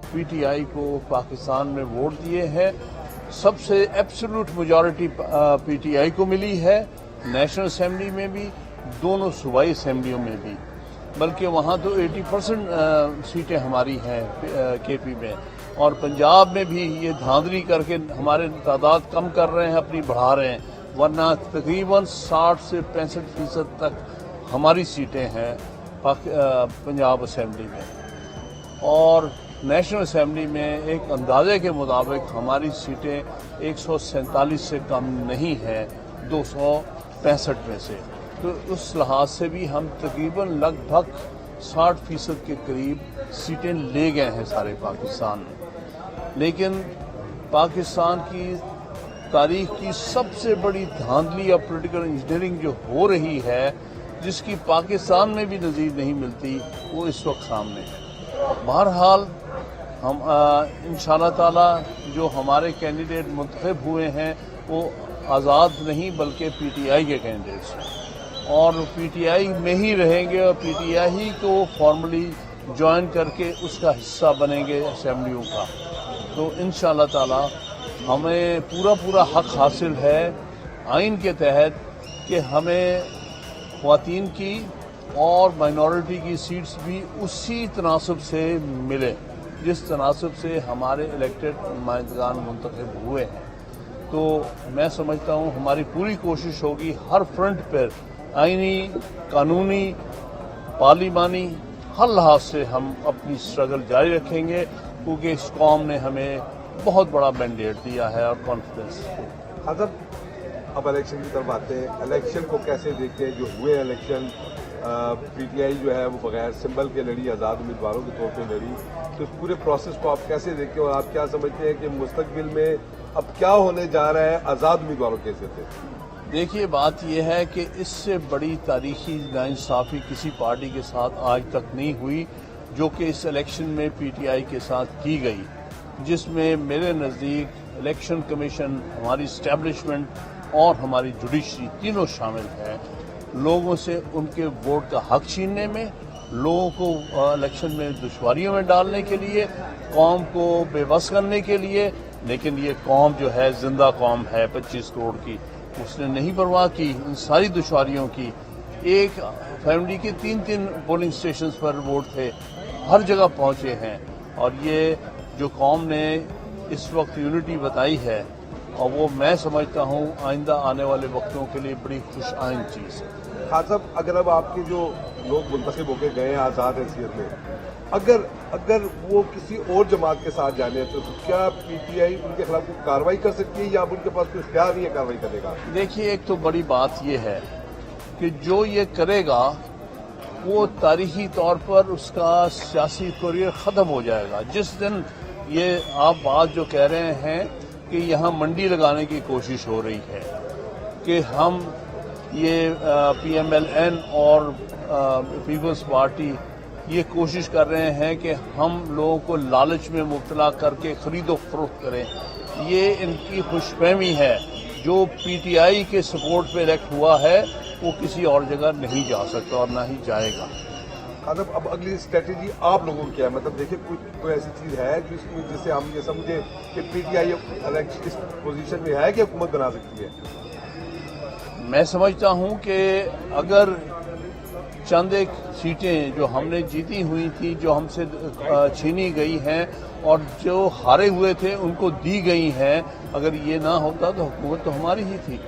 PTI को पाकिस्तान में vote दिए हैं। सबसे एब्सोल्यूट मेजॉरिटी PTI को मिली है, नेशनल असेंबली में भी, दोनों सूबाई असेंबलियों में भी, बल्कि वहाँ तो 80% सीटें हमारी हैं KP में, और पंजाब में भी ये धांधली करके हमारे तादाद कम कर रहे हैं, अपनी बढ़ा रहे हैं, वरना तकरीबन 60 से 65% तक हमारी सीटें हैं पंजाब असेंबली में। और नेशनल असेंबली में एक अंदाजे के मुताबिक हमारी सीटें 147 से कम नहीं हैं 265 में से, तो उस लिहाज से भी हम तकरीबन लगभग 60% के करीब सीटें ले गए हैं सारे पाकिस्तान में। लेकिन पाकिस्तान की तारीख की सबसे बड़ी धांधली या पॉलिटिकल इंजीनियरिंग जो हो रही है, जिसकी पाकिस्तान में भी नज़ीर नहीं मिलती, वो इस वक्त सामने है। बहरहाल हम इंशाअल्लाह ताला जो हमारे कैंडिडेट मुंतखब हुए हैं वो आज़ाद नहीं बल्कि PTI के कैंडिडेट्स हैं, और PTI में ही रहेंगे, और PTI ही को फॉर्मली ज्वाइन करके उसका हिस्सा बनेंगे असेंबलियों का। तो इंशाअल्लाह ताला हमें पूरा हक हासिल है आइन के तहत कि हमें ख्वातीन की और माइनॉरिटी की सीट्स भी उसी तनासब से मिले जिस तनासब से हमारे इलेक्टेड नुमाइंदगान मुंतखब हुए हैं। तो मैं समझता हूँ हमारी पूरी कोशिश होगी हर फ्रंट पर, आइनी, कानूनी, पार्लिमानी, हर लिहाज से हम अपनी स्ट्रगल जारी रखेंगे, क्योंकि इस कौम ने हमें बहुत बड़ा मैंडेट दिया है और कॉन्फिडेंस। अब इलेक्शन की तरफ आते हैं, इलेक्शन को कैसे देखते हैं? जो हुए इलेक्शन PTI जो है वो बगैर सिंबल के लड़ी, आज़ाद उम्मीदवारों के तौर पे लड़ी, तो इस पूरे प्रोसेस को आप कैसे देखते हैं और आप क्या समझते हैं कि मुस्तकबिल में अब क्या होने जा रहा है आज़ाद उम्मीदवारों के हिस्से से? देखिए, बात यह है कि इससे बड़ी तारीखी नाइंसाफ़ी किसी पार्टी के साथ आज तक नहीं हुई जो कि इस इलेक्शन में PTI के साथ की गई, जिसमें मेरे नज़दीक इलेक्शन कमीशन, हमारी इस्टेब्लिशमेंट और हमारी जुडिशरी तीनों शामिल हैं। लोगों से उनके वोट का हक छीनने में, लोगों को इलेक्शन में दुश्वारियों में डालने के लिए, कौम को बेबस करने के लिए। लेकिन ये कौम जो है जिंदा कौम है 25 करोड़ की, उसने नहीं परवाह की इन सारी दुश्वारियों की। एक फैमिली के 3-3 पोलिंग स्टेशन पर वोट थे, हर जगह पहुंचे हैं, और ये जो कौम ने इस वक्त यूनिटी बताई है, और वो मैं समझता हूँ आइंदा आने वाले वक्तों के लिए बड़ी खुश आइंद चीज़ है। खान साहब, अगर अब आपके जो लोग मुंतखब होकर गए हैं आज़ाद हैसियत में, अगर वो किसी और जमात के साथ जाने तो क्या PTI उनके खिलाफ कोई कार्रवाई कर सकती है या अब उनके पास कोई इख्तियार नहीं है कार्रवाई करने का? देखिए, एक तो बड़ी बात ये है कि जो ये करेगा वो तारीखी तौर पर उसका सियासी करियर ख़त्म हो जाएगा। जिस दिन ये आप बात जो कह रहे हैं कि यहाँ मंडी लगाने की कोशिश हो रही है कि हम ये PMLN और पीपल्स पार्टी ये कोशिश कर रहे हैं कि हम लोगों को लालच में मुब्तला करके खरीदो फरोख्त करें, ये इनकी खुशफहमी है। जो PTI के सपोर्ट पे इलेक्ट हुआ है वो किसी और जगह नहीं जा सकता और ना ही जाएगा। अब अगली स्ट्रेटेजी आप लोगों की क्या है? मतलब देखिए, कोई ऐसी चीज है जिससे हम ये समझे कि PTI इस पोजीशन में है कि हुकूमत बना सकती है? मैं समझता हूं कि अगर चंद एक सीटें जो हमने जीती हुई थी, जो हमसे छीनी गई हैं और जो हारे हुए थे उनको दी गई हैं, अगर ये ना होता तो हुकूमत तो हमारी ही थी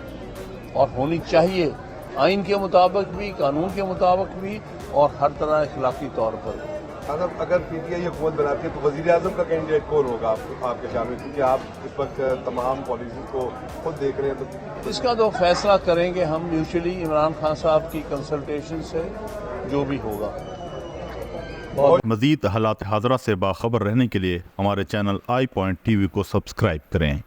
और होनी चाहिए, आइन के मुताबिक भी, कानून के मुताबिक भी, और हर तरह इखलाकी तौर पर। अगर PTI हुकूमत बनाती है तो वज़ीर आज़म का कैंडिडेट कौन होगा आपके ख्याल में? क्योंकि आप इस वक्त तमाम पॉलिसी को खुद देख रहे हैं, तो इसका तो फैसला करेंगे हम म्यूचुअली इमरान खान साहब की कंसल्टेशन से, जो भी होगा। मज़ीद हालात हाज़रा से बाखबर रहने के लिए हमारे चैनल iPoint TV को सब्सक्राइब करें।